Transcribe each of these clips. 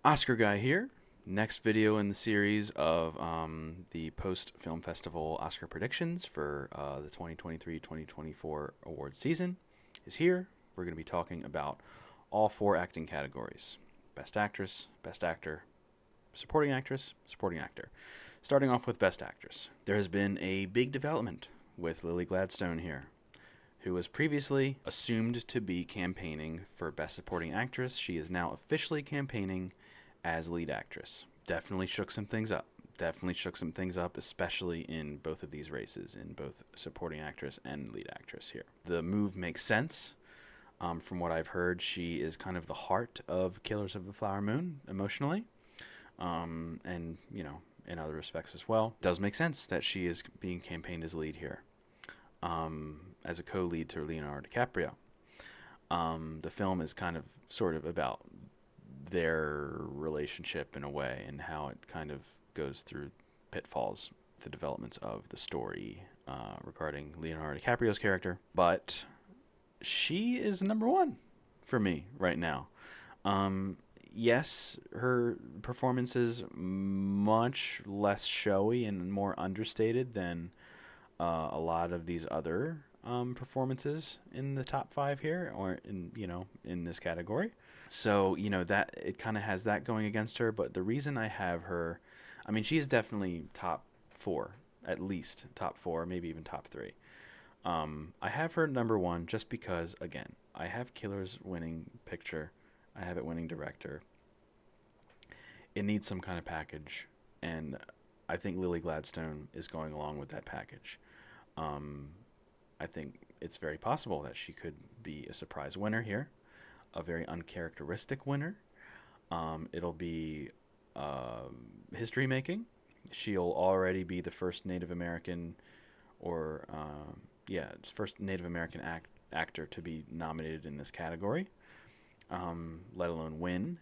Oscar Guy here. Next video in the series of the post film festival Oscar predictions for the 2023-2024 award season is here. We're going to be talking about all four acting categories: Best Actress, Best Actor, Supporting Actress, Supporting Actor. Starting off with Best Actress. There has been a big development with Lily Gladstone here, who was previously assumed to be campaigning for Best Supporting Actress. She is now officially campaigning as lead actress. Definitely shook some things up. Especially in both of these races, in both supporting actress and lead actress here. The move makes sense. From what I've heard, she is kind of the heart of Killers of the Flower Moon emotionally, and, in other respects as well. It does make sense that she is being campaigned as lead here, as a co-lead to Leonardo DiCaprio. The film is sort of about their relationship in a way, and how it kind of goes through pitfalls, the developments of the story regarding Leonardo DiCaprio's character. But she is number one for me right now. Yes, her performance is much less showy and more understated than a lot of these other performances in the top five here, or in this category. So, that it kind of has that going against her. But the reason I have her, she's definitely top four, at least top four, maybe even top three. I have her number one just because, again, I have Killers winning picture. I have it winning director. It needs some kind of package, and I think Lily Gladstone is going along with that package. I think it's very possible that she could be a surprise winner here, a very uncharacteristic winner. It'll be history making. She'll already be the first Native American, first Native American actor to be nominated in this category, let alone win.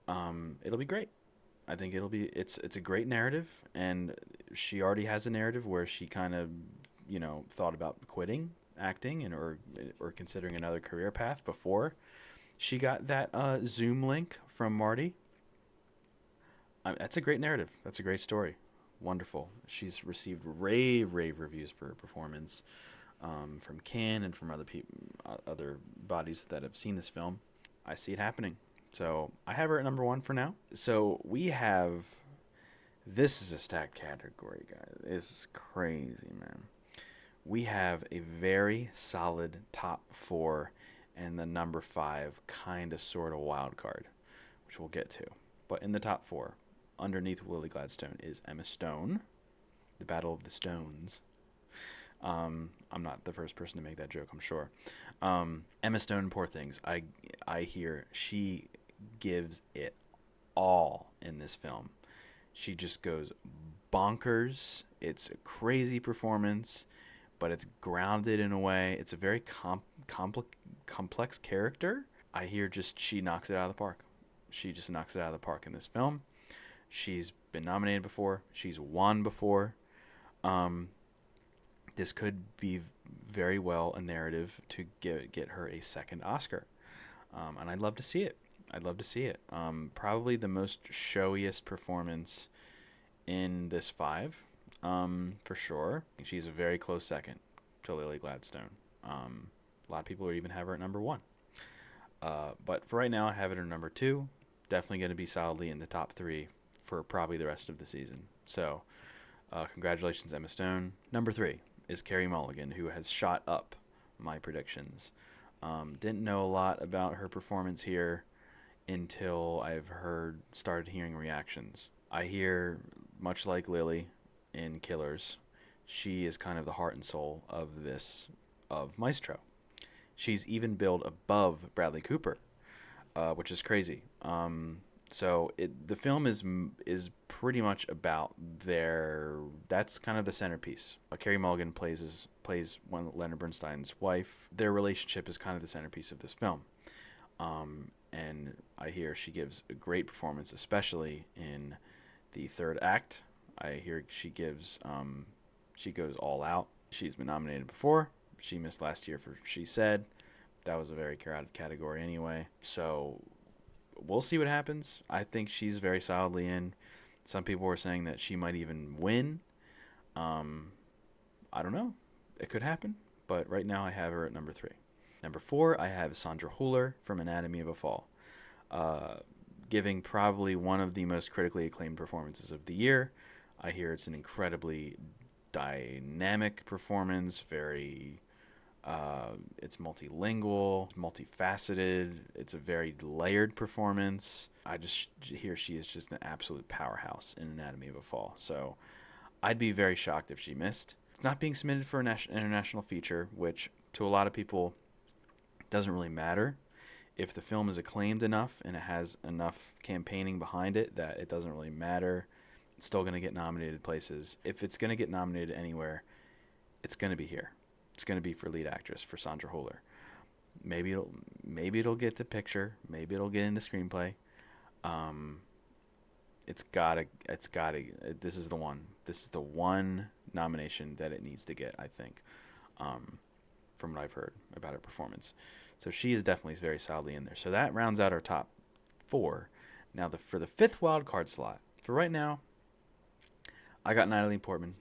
It'll be great. I think it's a great narrative, and she already has a narrative where she kind of, thought about quitting acting or considering another career path before she got that Zoom link from Marty. That's a great narrative. That's a great story. Wonderful. She's received rave reviews for her performance from Cannes and from other bodies that have seen this film. I see it happening. So I have her at number one for now. So this is a stacked category, guys. It's crazy, man. We have a very solid top four and the number five kind of sort of wild card, which we'll get to. But in the top four, underneath Lily Gladstone, is Emma Stone, the Battle of the Stones. I'm not the first person to make that joke, I'm sure. Emma Stone, Poor Things. I hear she gives it all in this film. She just goes bonkers. It's a crazy performance, but it's grounded in a way. It's a very complex character. I hear she knocks it out of the park. She just knocks it out of the park in this film. She's been nominated before. She's won before. This could be very well a narrative to get her a second Oscar. And I'd love to see it. Probably the most showiest performance in this five, for sure. She's a very close second to Lily Gladstone. A lot of people even have her at number one. But for right now, I have it at number two. Definitely going to be solidly in the top three for probably the rest of the season. So, congratulations, Emma Stone. Number three is Carey Mulligan, who has shot up my predictions. Didn't know a lot about her performance here until started hearing reactions. I hear, much like Lily in Killers, she is kind of the heart and soul of Maestro. She's even billed above Bradley Cooper, which is crazy. So the film is pretty much about that's kind of the centerpiece. Carey Mulligan plays Leonard Bernstein's wife. Their relationship is kind of the centerpiece of this film. And I hear she gives a great performance, especially in the third act. I hear she goes all out. She's been nominated before. She missed last year for She Said. That was a very crowded category anyway. So we'll see what happens. I think she's very solidly in. Some people were saying that she might even win. Um, I don't know. It could happen. But right now I have her at number 3. Number 4, I have Sandra Hüller from Anatomy of a Fall. Giving probably one of the most critically acclaimed performances of the year. I hear it's an incredibly dynamic performance, it's multilingual, multifaceted. It's a very layered performance. I just hear she is just an absolute powerhouse in Anatomy of a Fall. So I'd be very shocked if she missed. It's not being submitted for an international feature, which to a lot of people doesn't really matter. If the film is acclaimed enough and it has enough campaigning behind it that it doesn't really matter, it's still going to get nominated places. If it's going to get nominated anywhere, it's going to be here. It's going to be for lead actress for Sandra Hüller. Maybe it'll get to picture. Maybe it'll get into screenplay. It's gotta. This is the one. This is the one nomination that it needs to get, I think, from what I've heard about her performance. So she is definitely very solidly in there. So that rounds out our top 4. Now for the 5th wild card slot. For right now, I got Natalie Portman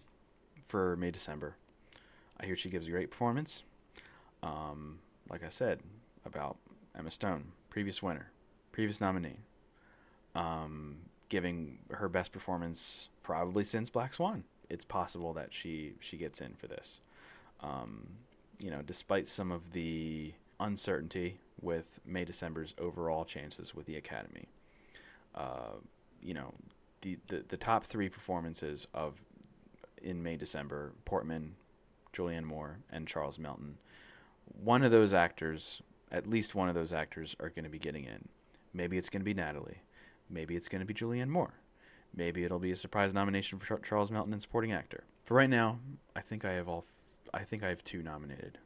for May December. I hear she gives a great performance. Like I said about Emma Stone, previous winner, previous nominee. Giving her best performance probably since Black Swan. It's possible that she gets in for this. Despite some of the uncertainty with May December's overall chances with the Academy. The top 3 performances in May December, Portman, Julianne Moore, and Charles Melton. At least one of those actors are going to be getting in. Maybe it's going to be Natalie. Maybe it's going to be Julianne Moore. Maybe it'll be a surprise nomination for Charles Melton in supporting actor. For right now, I think I have 2 nominated.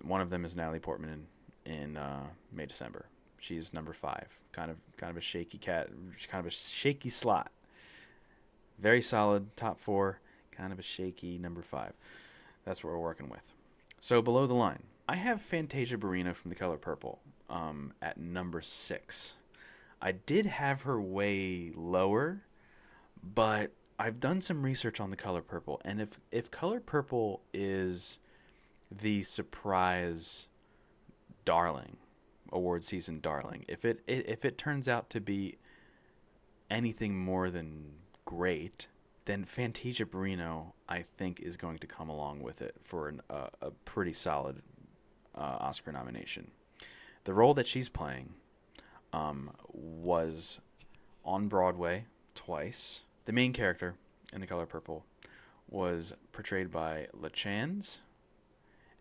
One of them is Natalie Portman in May December. She's number 5. Kind of a shaky kind of a shaky slot. Very solid top 4. Kind of a shaky number 5. That's what we're working with. So below the line, I have Fantasia Barrino from The Color Purple at number 6. I did have her way lower, but I've done some research on The Color Purple, and if Color Purple is the surprise darling, award season darling, if it turns out to be anything more than great, then Fantasia Barrino, I think, is going to come along with it for a pretty solid Oscar nomination. The role that she's playing was on Broadway twice. The main character in The Color Purple was portrayed by LaChanze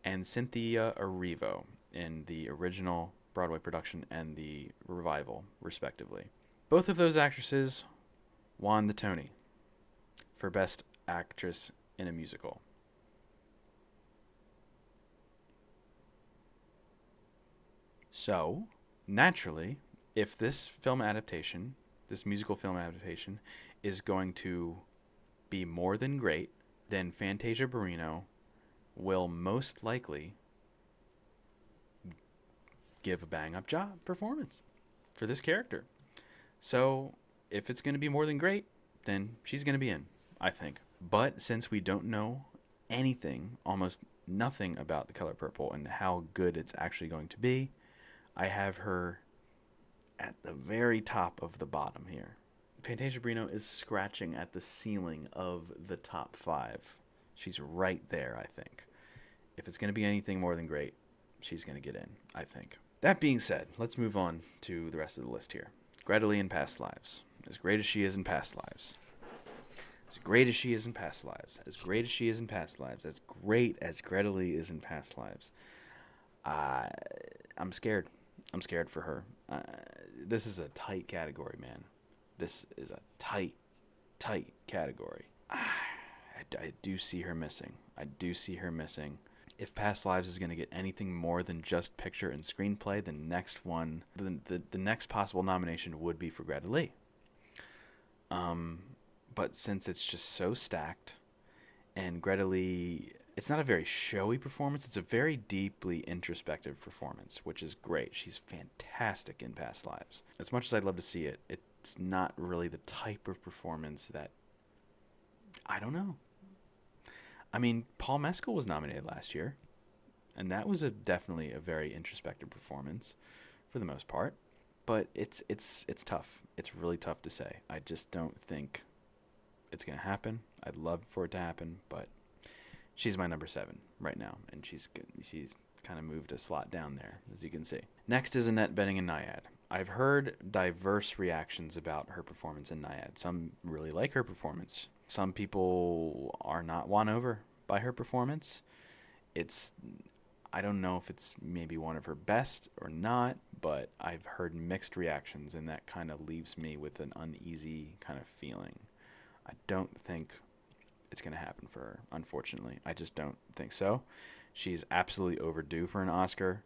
and Cynthia Erivo in the original Broadway production and the revival, respectively. Both of those actresses won the Tony for Best Actress in a Musical. So, naturally, if this musical film adaptation, is going to be more than great, then Fantasia Barrino will most likely give a bang-up job performance for this character. So, if it's going to be more than great, then she's going to be in, I think. But since we don't know anything, almost nothing about The Color Purple and how good it's actually going to be, I have her at the very top of the bottom here. Fantasia Barrino is scratching at the ceiling of the top 5. She's right there, I think. If it's going to be anything more than great, she's going to get in, I think. That being said, let's move on to the rest of the list here. Greta Lee in Past Lives. As great as she is in Past Lives. As great as she is in Past Lives. As great as she is in Past Lives. As great as Greta Lee is in Past Lives. I'm scared. I'm scared for her. This is a tight category, man. This is a tight category. I do see her missing. If Past Lives is going to get anything more than just picture and screenplay, the next possible nomination would be for Greta Lee. But since it's just so stacked, and Greta Lee It's not a very showy performance. It's a very deeply introspective performance, which is great. She's fantastic in Past Lives. As much as I'd love to see it, it's not really the type of performance that, I don't know. I mean, Paul Mescal was nominated last year, and that was definitely a very introspective performance for the most part. But it's tough. It's really tough to say. I just don't think it's going to happen. I'd love for it to happen, but she's my number 7 right now, and she's kind of moved a slot down there, as you can see. Next is Annette Bening in Nyad. I've heard diverse reactions about her performance in Nyad. Some really like her performance. Some people are not won over by her performance. I don't know if it's maybe one of her best or not, but I've heard mixed reactions, and that kind of leaves me with an uneasy kind of feeling. I don't think it's going to happen for her, unfortunately. I just don't think so. She's absolutely overdue for an Oscar.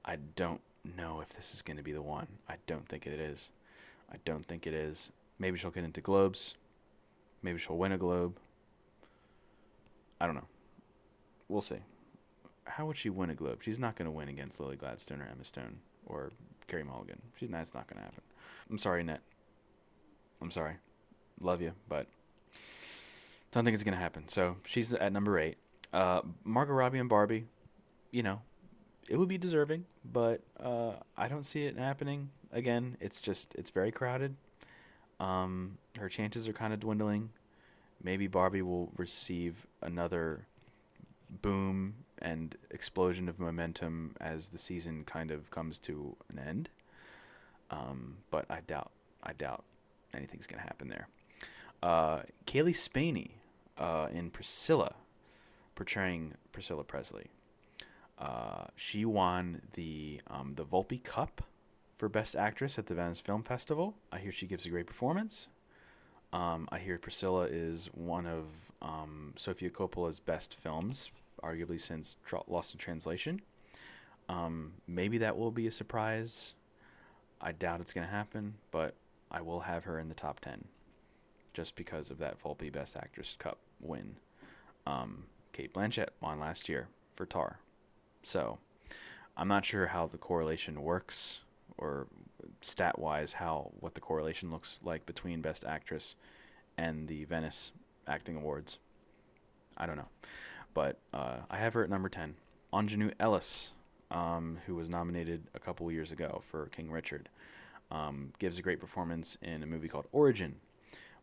I don't know if this is going to be the one. I don't think it is. I don't think it is. Maybe she'll get into Globes. Maybe she'll win a Globe. I don't know. We'll see. How would she win a Globe? She's not going to win against Lily Gladstone or Emma Stone or Carey Mulligan. That's not going to happen. I'm sorry, Annette. I'm sorry. Love you, but don't think it's going to happen. So she's at number 8. Margot Robbie and Barbie, it would be deserving, but I don't see it happening. Again, it's very crowded. Her chances are kind of dwindling. Maybe Barbie will receive another boom and explosion of momentum as the season kind of comes to an end. But I doubt anything's going to happen there. Kaylee Spaney in Priscilla, portraying Priscilla Presley. She won the Volpe Cup for Best Actress at the Venice Film Festival. I hear she gives a great performance. I hear Priscilla is one of Sofia Coppola's best films, arguably since Lost in Translation. Maybe that will be a surprise. I doubt it's going to happen, but I will have her in the top 10 just because of that Volpe Best Actress Cup win. Cate Blanchett won last year for Tar. So I'm not sure how the correlation works or stat-wise what the correlation looks like between Best Actress and the Venice Acting Awards. I don't know. But I have her at number 10. Ingenue Ellis, who was nominated a couple years ago for King Richard, gives a great performance in a movie called Origin,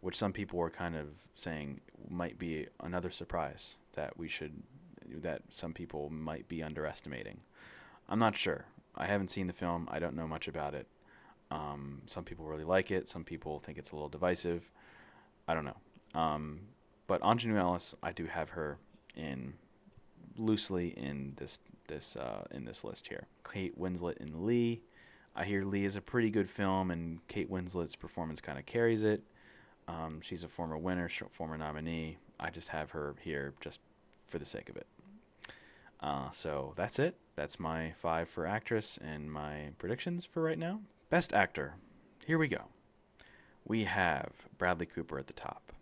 which some people were kind of saying might be another surprise that some people might be underestimating. I'm not sure. I haven't seen the film. I don't know much about it. Some people really like it. Some people think it's a little divisive. I don't know. But Ingenue Ellis, I do have her loosely in this list here. Kate Winslet in Lee. I hear Lee is a pretty good film, and Kate Winslet's performance kind of carries it. She's a former winner, former nominee. I just have her here just for the sake of it. So that's it. That's my 5 for actress and my predictions for right now. Best actor. Here we go. We have Bradley Cooper at the top.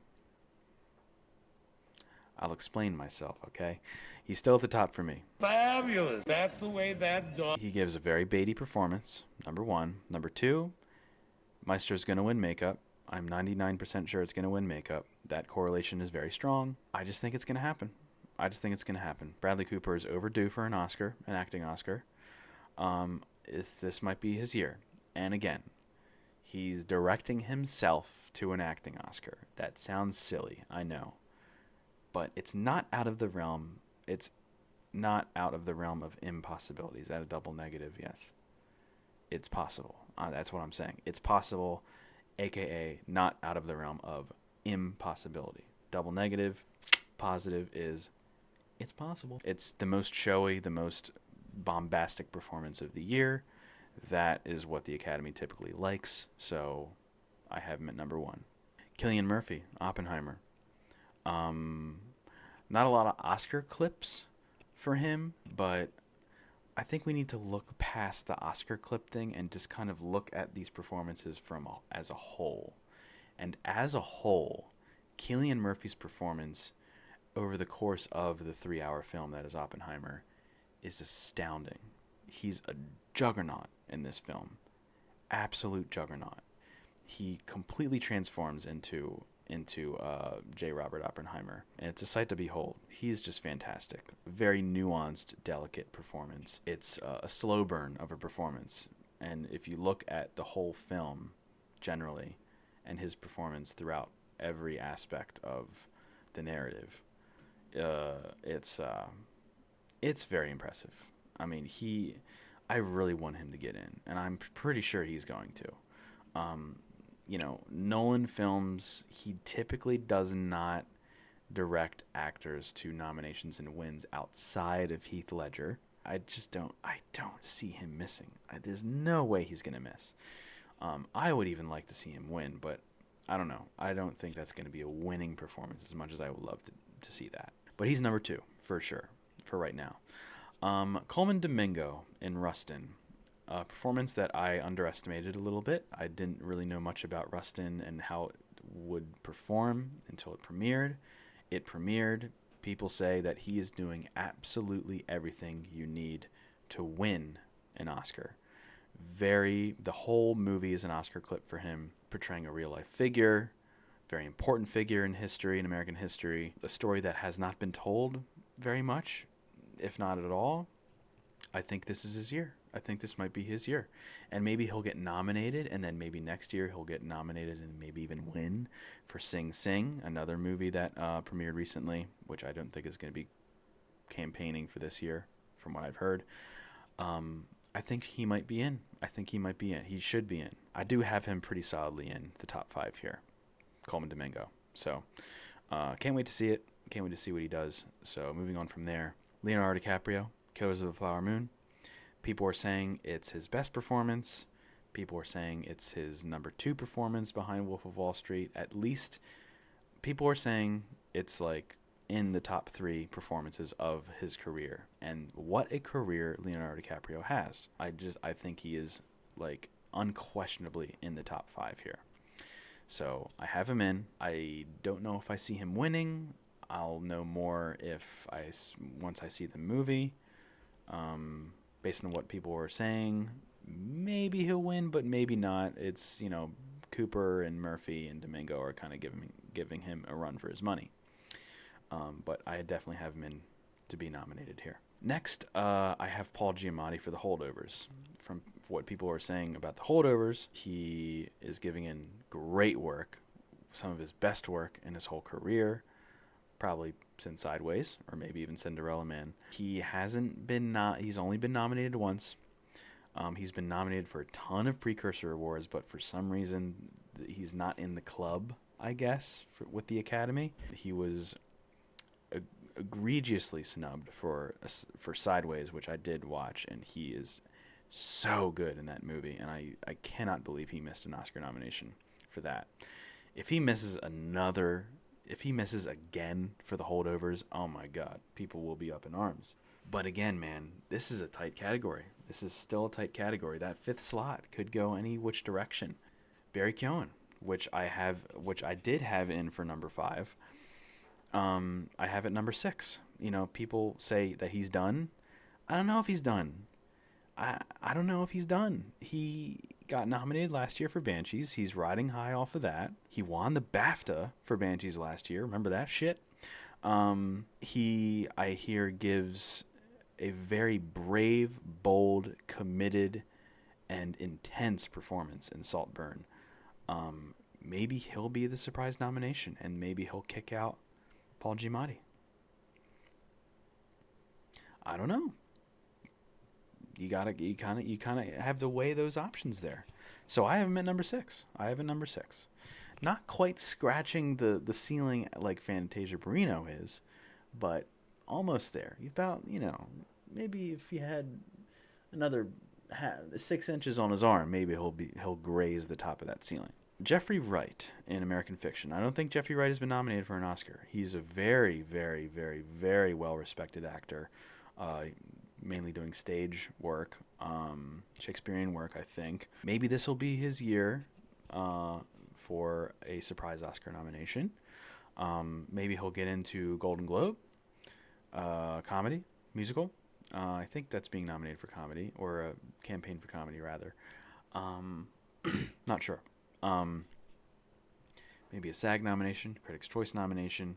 I'll explain myself, okay? He's still at the top for me. Fabulous. That's the way that dog. He gives a very Beatty performance, number 1. Number 2, Maestro's going to win makeup. I'm 99% sure it's going to win makeup. That correlation is very strong. I just think it's going to happen. Bradley Cooper is overdue for an Oscar, an acting Oscar. This might be his year. And again, he's directing himself to an acting Oscar. That sounds silly, I know. But it's not out of the realm. It's not out of the realm of impossibility. Is that a double negative? Yes. It's possible. That's what I'm saying. It's possible, a.k.a. not out of the realm of impossibility. Double negative, positive is it's possible. It's the most showy, the most bombastic performance of the year. That is what the Academy typically likes. So I have him at number 1. Cillian Murphy, Oppenheimer. Not a lot of Oscar clips for him, but I think we need to look past the Oscar clip thing and just kind of look at these performances as a whole. And as a whole, Cillian Murphy's performance over the course of the 3-hour film that is Oppenheimer is astounding. He's a juggernaut in this film. Absolute juggernaut. He completely transforms into J. Robert Oppenheimer, and it's a sight to behold. He's just fantastic. Very nuanced, delicate performance. It's a slow burn of a performance, and if you look at the whole film generally and his performance throughout every aspect of the narrative, it's very impressive. I mean, I really want him to get in, and I'm pretty sure he's going to. Nolan films, he typically does not direct actors to nominations and wins outside of Heath Ledger. I don't see him missing. There's no way he's going to miss. I would even like to see him win, but I don't know. I don't think that's going to be a winning performance as much as I would love to see that. But he's number 2, for sure, for right now. Colman Domingo in Rustin. A performance that I underestimated a little bit. I didn't really know much about Rustin and how it would perform until it premiered. It premiered. People say that he is doing absolutely everything you need to win an Oscar. The whole movie is an Oscar clip for him, portraying a real-life figure, very important figure in history, in American history, a story that has not been told very much, if not at all. I think this is his year. I think this might be his year. And maybe he'll get nominated, and then maybe next year he'll get nominated and maybe even win for Sing Sing, another movie that premiered recently, which I don't think is going to be campaigning for this year, from what I've heard. I think he might be in. He should be in. I do have him pretty solidly in the top 5 here, Colman Domingo. So can't wait to see it. Can't wait to see what he does. So moving on from there, Leonardo DiCaprio, Killers of the Flower Moon. People are saying it's his best performance. People are saying it's his number 2 performance behind Wolf of Wall Street. At least people are saying it's like in the top 3 performances of his career. And what a career Leonardo DiCaprio has. I think he is like unquestionably in the top 5 here. So I have him in. I don't know if I see him winning. I'll know more once I see the movie. Based on what people were saying, maybe he'll win, but maybe not. It's, Cooper and Murphy and Domingo are kind of giving him a run for his money. But I definitely have him in to be nominated here. Next, I have Paul Giamatti for The Holdovers. From what people are saying about The Holdovers, he is giving in great work, some of his best work in his whole career, probably since Sideways, or maybe even Cinderella Man. He's only been nominated once. He's been nominated for a ton of precursor awards, but for some reason he's not in the club, I guess, with the Academy. He was egregiously snubbed for Sideways, which I did watch, and he is so good in that movie, and I cannot believe he missed an Oscar nomination for that. If he misses again for The Holdovers, oh my God, people will be up in arms. But again, man, this is a tight category. This is still a tight category. That 5th slot could go any which direction. Barry Keoghan, which I did have in for number 5. I have it number 6. People say that he's done. I don't know if he's done. I don't know if he's done. He got nominated last year for Banshees. He's riding high off of that. He won the BAFTA for Banshees last year. Remember that shit? He, I hear, gives a very brave, bold, committed, and intense performance in Saltburn. Maybe he'll be the surprise nomination, and maybe he'll kick out Paul Giamatti. I don't know. You kind of have to weigh those options there. So I have him at number 6. Not quite scratching the ceiling like Fantasia Barrino is, but almost there. About, maybe if he had another 6 inches on his arm, maybe he'll graze the top of that ceiling. Jeffrey Wright in American Fiction. I don't think Jeffrey Wright has been nominated for an Oscar. He's a very, very, very, very well-respected actor, mainly doing stage work, Shakespearean work, I think. Maybe this will be his year for a surprise Oscar nomination. Maybe he'll get into Golden Globe, comedy, musical. I think that's being nominated for comedy, or a campaign for comedy, rather. Um, Not sure. Um, Maybe a SAG nomination, Critics' Choice nomination,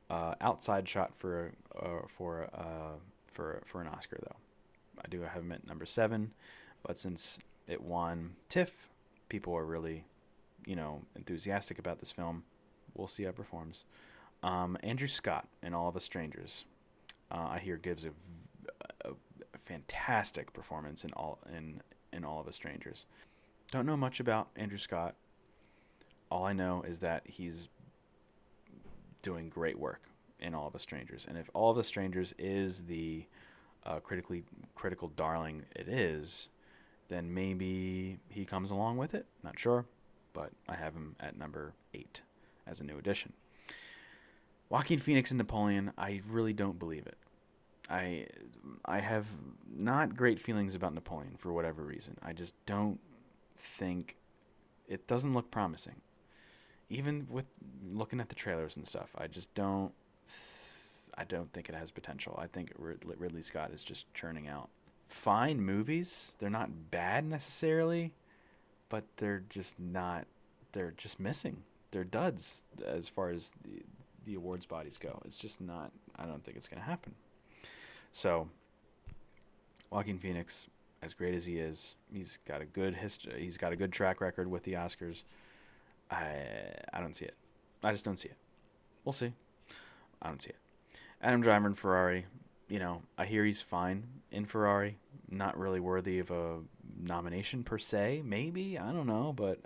outside shot for an Oscar though. I do have him at number 7, but since it won TIFF, people are really, enthusiastic about this film. We'll see how it performs. Andrew Scott in All of Us Strangers, I hear gives a fantastic performance in All of Us Strangers. Don't know much about Andrew Scott. All I know is that he's doing great work in All of Us Strangers, and if All of Us Strangers is the critical darling it is, then maybe he comes along with it. Not sure, but I have him at number 8 as a new addition. Joaquin Phoenix in Napoleon, I really don't believe it. I have not great feelings about Napoleon for whatever reason. I just don't think it doesn't look promising. Even with looking at the trailers and stuff, I don't think it has potential. I think Ridley Scott is just churning out fine movies. They're not bad necessarily, but they're just missing. They're duds as far as the awards bodies go. It's just not, I don't think it's going to happen. So, Joaquin Phoenix, as great as he is, he's got a good history. He's got a good track record with the Oscars. I don't see it. I just don't see it. We'll see. I don't see it. Adam Driver in Ferrari, I hear he's fine in Ferrari. Not really worthy of a nomination per se. Maybe, I don't know, but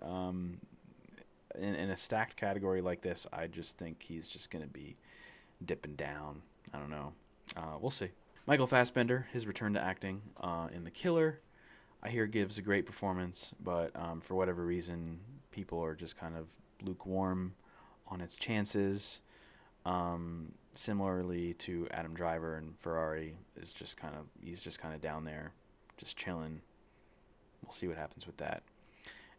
in a stacked category like this, I just think he's just going to be dipping down. I don't know. We'll see. Michael Fassbender, his return to acting in The Killer, I hear gives a great performance, but for whatever reason, people are just kind of lukewarm on its chances. Similarly to Adam Driver and Ferrari, he's just kind of down there, just chilling. We'll see what happens with that.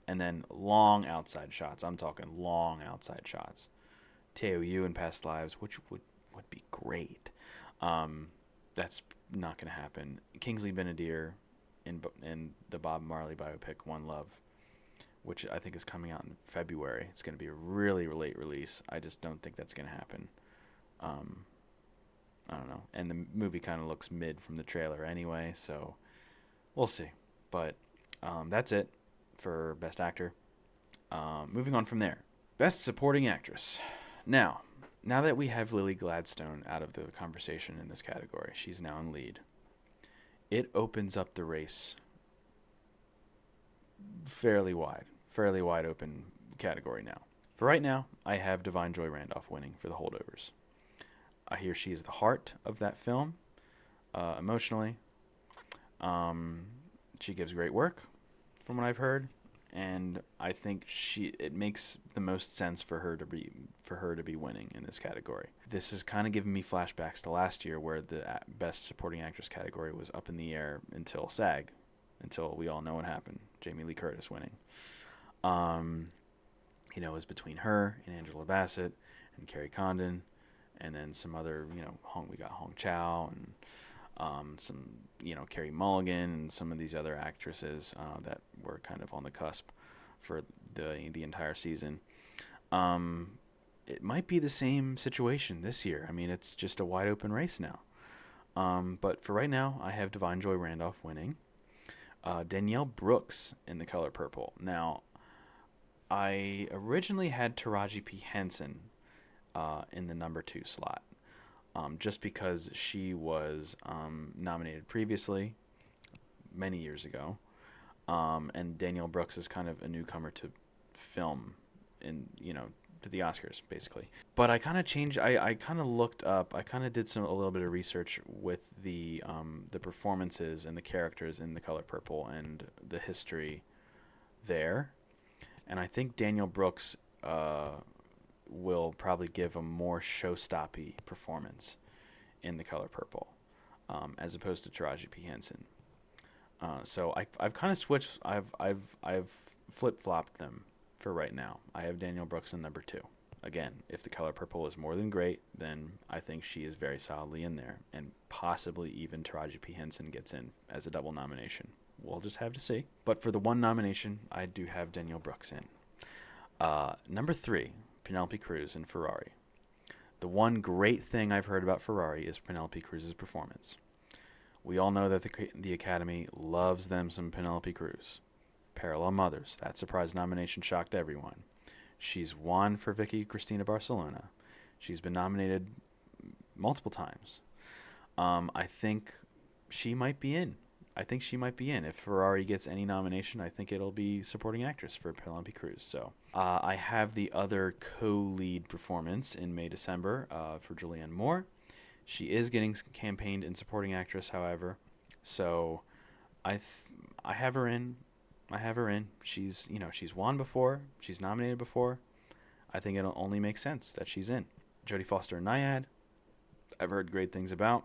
And then long outside shots. I'm talking long outside shots. Teo Yu in Past Lives, which would be great. That's not going to happen. Kingsley Ben-Adir in the Bob Marley biopic One Love, which I think is coming out in February. It's going to be a really late release. I just don't think that's going to happen. I don't know. And the movie kind of looks mid from the trailer anyway, so we'll see. But that's it for Best Actor. Moving on from there. Best Supporting Actress. Now that we have Lily Gladstone out of the conversation in this category, she's now in lead. It opens up the race fairly wide open category now. For right now, I have Divine Joy Randolph winning for The Holdovers. I hear she is the heart of that film, emotionally. She gives great work, from what I've heard, and I think it makes the most sense for her to be winning in this category. This is kind of giving me flashbacks to last year, where the Best Supporting Actress category was up in the air until SAG, until we all know what happened. Jamie Lee Curtis winning. It was between her and Angela Bassett and Carrie Condon, and then some other, we got Hong Chow and some, Carey Mulligan and some of these other actresses that were kind of on the cusp for the entire season. It might be the same situation this year. I mean, it's just a wide open race now. But for right now, I have Divine Joy Randolph winning. Danielle Brooks in The Color Purple. Now, I originally had Taraji P. Henson in the number 2 slot, just because she was nominated previously, many years ago, and Danielle Brooks is kind of a newcomer to film, to the Oscars, basically. But I kind of changed. I kind of looked up. I kind of did a little bit of research with the performances and the characters in The Color Purple and the history there, and I think Danielle Brooks will probably give a more show-stoppy performance in The Color Purple, as opposed to Taraji P. Henson. So I've kind of switched. I've flip-flopped them for right now. I have Danielle Brooks in number 2. Again, if The Color Purple is more than great, then I think she is very solidly in there, and possibly even Taraji P. Henson gets in as a double nomination. We'll just have to see. But for the one nomination, I do have Danielle Brooks in. Number 3, Penelope Cruz in Ferrari. The one great thing I've heard about Ferrari is Penelope Cruz's performance. We all know that the Academy loves them some Penelope Cruz. Parallel Mothers, that surprise nomination shocked everyone. She's won for Vicky Cristina Barcelona. She's been nominated multiple times. I think she might be in. If Ferrari gets any nomination, I think it'll be supporting actress for Penelope Cruz. So I have the other co-lead performance in May-December for Julianne Moore. She is getting campaigned in supporting actress, however. So I have her in. She's won before. She's nominated before. I think it'll only make sense that she's in. Jodie Foster in Nyad, I've heard great things about.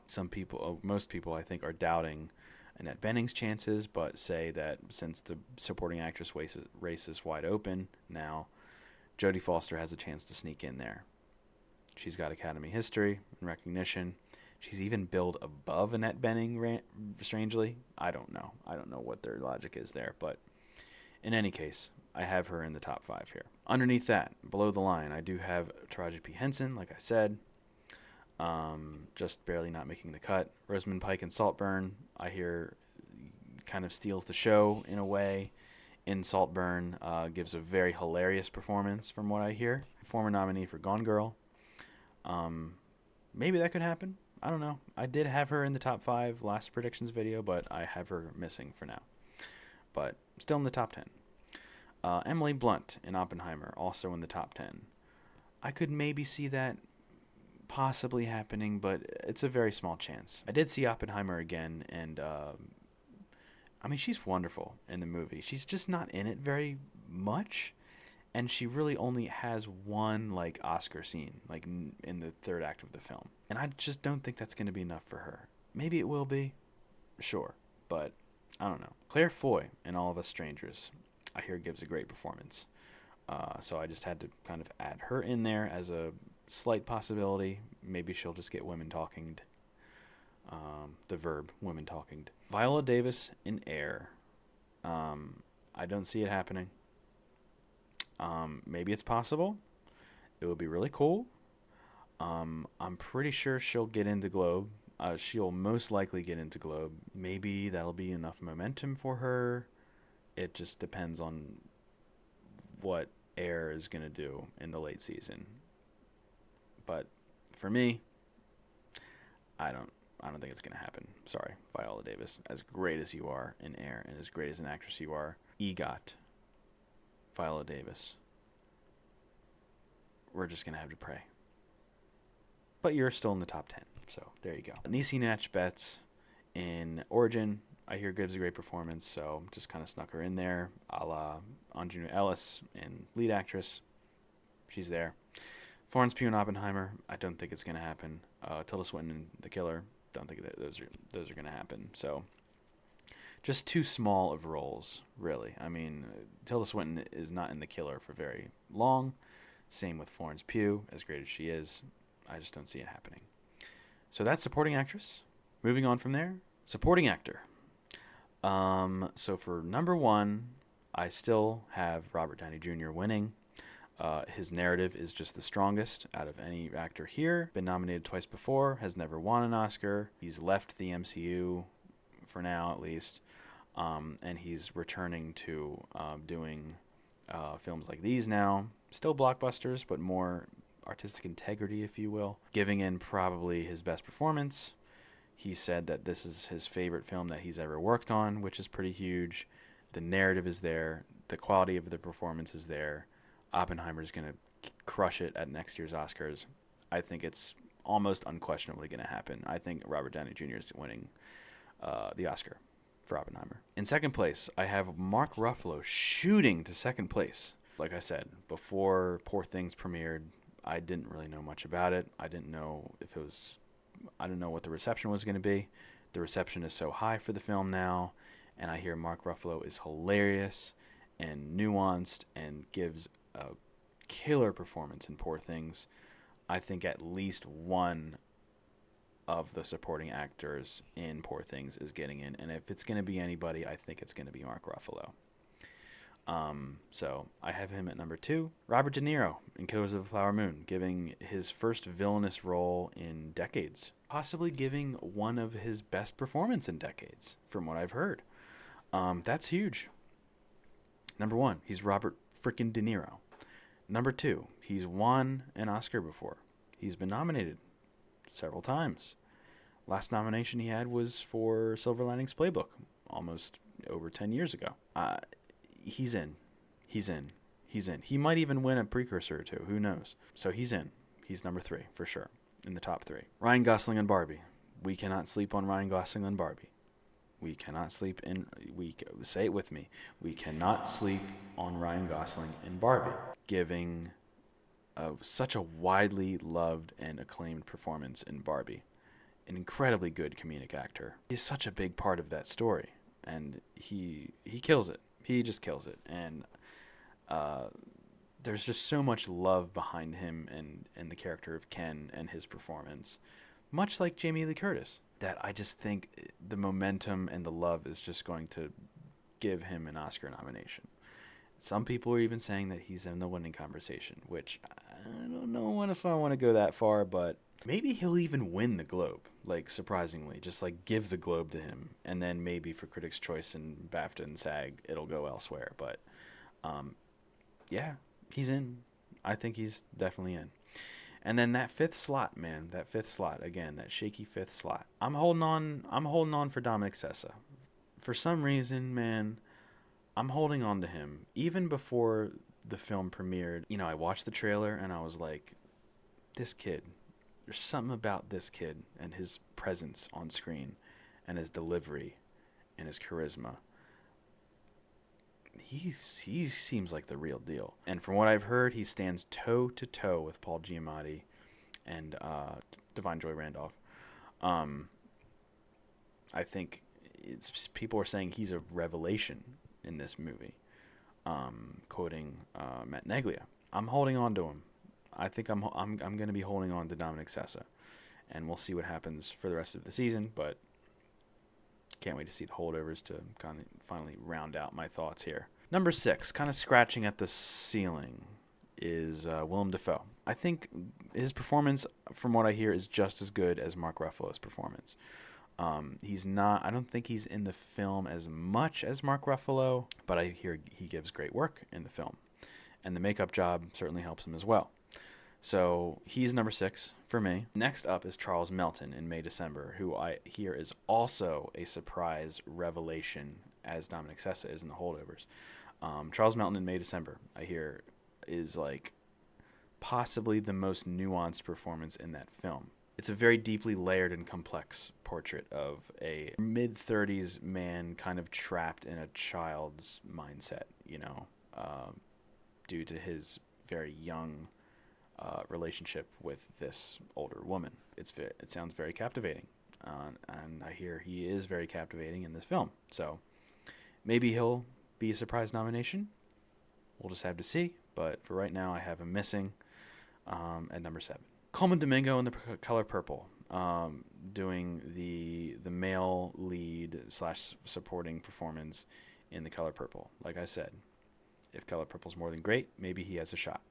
Most people, I think, are doubting Annette Bening's chances, but say that since the supporting actress race is wide open now, Jodie Foster has a chance to sneak in there. She's got Academy history and recognition. She's even billed above Annette Bening, strangely. I don't know what their logic is there, but in any case, I have her in the top 5 here. Underneath that, below the line, I do have Taraji P. Henson, like I said. Just barely not making the cut. Rosamund Pike in Saltburn, I hear, kind of steals the show in a way. In Saltburn, gives a very hilarious performance from what I hear. Former nominee for Gone Girl. Maybe that could happen. I don't know. I did have her in the top 5 last predictions video, but I have her missing for now. But still in the top 10. Emily Blunt in Oppenheimer, also in the top 10. I could maybe see that possibly happening, but it's a very small chance. I did see Oppenheimer again, and she's wonderful in the movie. She's just not in it very much, and she really only has one Oscar scene, in the third act of the film. And I just don't think that's going to be enough for her. Maybe it will be, sure, but I don't know. Claire Foy in All of Us Strangers, I hear gives a great performance. So I just had to kind of add her in there as a slight possibility. Maybe she'll just get women talking. The verb women talking. Viola Davis in Air. I don't see it happening. Maybe it's possible. It would be really cool. I'm pretty sure she'll get into Globe. She'll most likely get into Globe. Maybe that'll be enough momentum for her. It just depends on what Air is going to do in the late season. But for me, I don't think it's going to happen. Sorry, Viola Davis. As great as you are in Air and as great as an actress you are, EGOT, Viola Davis, we're just going to have to pray. But you're still in the top 10, so there you go. Niecy Nash-Betts in Origin, I hear gives a great performance, so just kind of snuck her in there, a la Anjuna Ellis in lead actress. She's there. Florence Pugh in Oppenheimer, I don't think it's going to happen. Tilda Swinton in The Killer, don't think that those are going to happen. So just too small of roles, really. Tilda Swinton is not in The Killer for very long. Same with Florence Pugh, as great as she is. I just don't see it happening. So that's supporting actress. Moving on from there, supporting actor. So for number 1, I still have Robert Downey Jr. winning. His narrative is just the strongest out of any actor here. Been nominated twice before, has never won an Oscar. He's left the MCU, for now at least, and he's returning to doing films like these now. Still blockbusters, but more artistic integrity, if you will. Giving in probably his best performance. He said that this is his favorite film that he's ever worked on, which is pretty huge. The narrative is there. The quality of the performance is there. Oppenheimer's going to crush it at next year's Oscars. I think it's almost unquestionably going to happen. I think Robert Downey Jr. is winning the Oscar for Oppenheimer. In second place, I have Mark Ruffalo shooting to second place. Like I said, before Poor Things premiered, I didn't really know much about it. I didn't know what the reception was going to be. The reception is so high for the film now, and I hear Mark Ruffalo is hilarious and nuanced and gives a killer performance in Poor Things. I think at least one of the supporting actors in Poor Things is getting in, and if it's going to be anybody, I think it's going to be Mark Ruffalo. So I have him at number 2. Robert De Niro in Killers of the Flower Moon, giving his first villainous role in decades, possibly giving one of his best performance in decades, from what I've heard. That's huge. Number 1, he's Robert frickin' De Niro. Number 2, he's won an Oscar before. He's been nominated several times. Last nomination he had was for Silver Linings Playbook, almost over 10 years ago. He's in. He might even win a precursor or two. Who knows? So he's in. He's number 3 for sure in the top 3. Ryan Gosling and Barbie. We cannot sleep on Ryan Gosling and Barbie. We cannot sleep in. Say it with me. We cannot sleep on Ryan Gosling and Barbie, giving such a widely loved and acclaimed performance in Barbie. An incredibly good comedic actor. He's such a big part of that story, and he kills it. He just kills it, and there's just so much love behind him and the character of Ken and his performance, much like Jamie Lee Curtis, that I just think the momentum and the love is just going to give him an Oscar nomination. Some people are even saying that he's in the winning conversation, which I don't know if I want to go that far, but maybe he'll even win the Globe, like, surprisingly. Just, like, give the Globe to him, and then maybe for Critics' Choice and BAFTA and SAG, it'll go elsewhere. But, yeah, he's in. I think he's definitely in. And then that 5th slot, man, again, that shaky 5th slot. I'm holding on for Dominic Sessa. For some reason, man, I'm holding on to him. Even before the film premiered, I watched the trailer and I was like, this kid, there's something about this kid and his presence on screen and his delivery and his charisma. He seems like the real deal. And from what I've heard, he stands toe-to-toe with Paul Giamatti and Da'Vine Joy Randolph. I think people are saying he's a revelation in this movie, quoting Matt Neglia. I'm holding on to him. I think I'm going to be holding on to Dominic Sessa, and we'll see what happens for the rest of the season, but can't wait to see the holdovers to kind of finally round out my thoughts here. Number 6, kind of scratching at the ceiling, is Willem Dafoe. I think his performance, from what I hear, is just as good as Mark Ruffalo's performance. I don't think he's in the film as much as Mark Ruffalo, but I hear he gives great work in the film, and the makeup job certainly helps him as well. So he's number 6 for me. Next up is Charles Melton in May December, who I hear is also a surprise revelation, as Dominic Sessa is in the holdovers. Charles Melton in May December, I hear, is like possibly the most nuanced performance in that film. It's a very deeply layered and complex portrait of a mid-30s man kind of trapped in a child's mindset, due to his very young relationship with this older woman. It sounds very captivating, and I hear he is very captivating in this film. So maybe he'll be a surprise nomination. We'll just have to see. But for right now, I have him missing at number 7. Colman Domingo in The Color Purple, doing the male lead / supporting performance in The Color Purple. Like I said, if Color Purple's more than great, maybe he has a shot.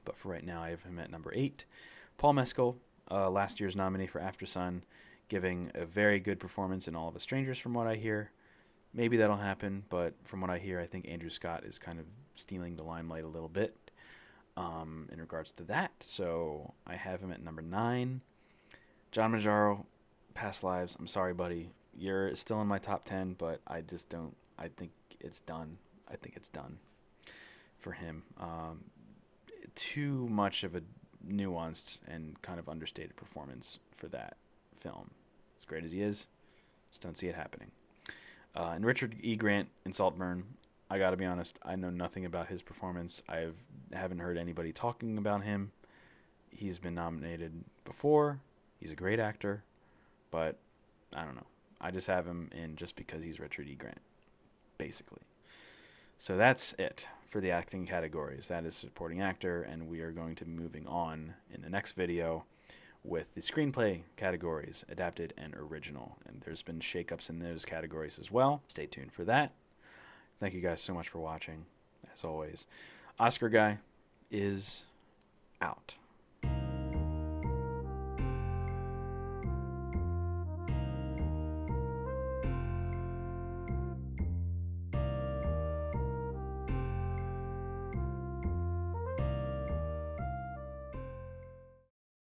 But for right now, I have him at number 8. Paul Mescal, last year's nominee for Aftersun, giving a very good performance in All of Us Strangers, from what I hear. Maybe that'll happen, but from what I hear, I think Andrew Scott is kind of stealing the limelight a little bit in regards to that. So I have him at number 9. John Manjaro, Past Lives. I'm sorry, buddy. You're still in my top 10, but I just don't. I think it's done. I think it's done for him. Too much of a nuanced and kind of understated performance for that film. As great as he is, just don't see it happening. And Richard E. Grant in Saltburn, I gotta be honest, I know nothing about his performance. I haven't heard anybody talking about him. He's been nominated before. He's a great actor, but I don't know. I just have him in just because he's Richard E. Grant, basically. So that's it for the acting categories. That is supporting actor, and we are going to be moving on in the next video with the screenplay categories, adapted and original. And there's been shakeups in those categories as well. Stay tuned for that. Thank you guys so much for watching. As always, Oscar Guy is out.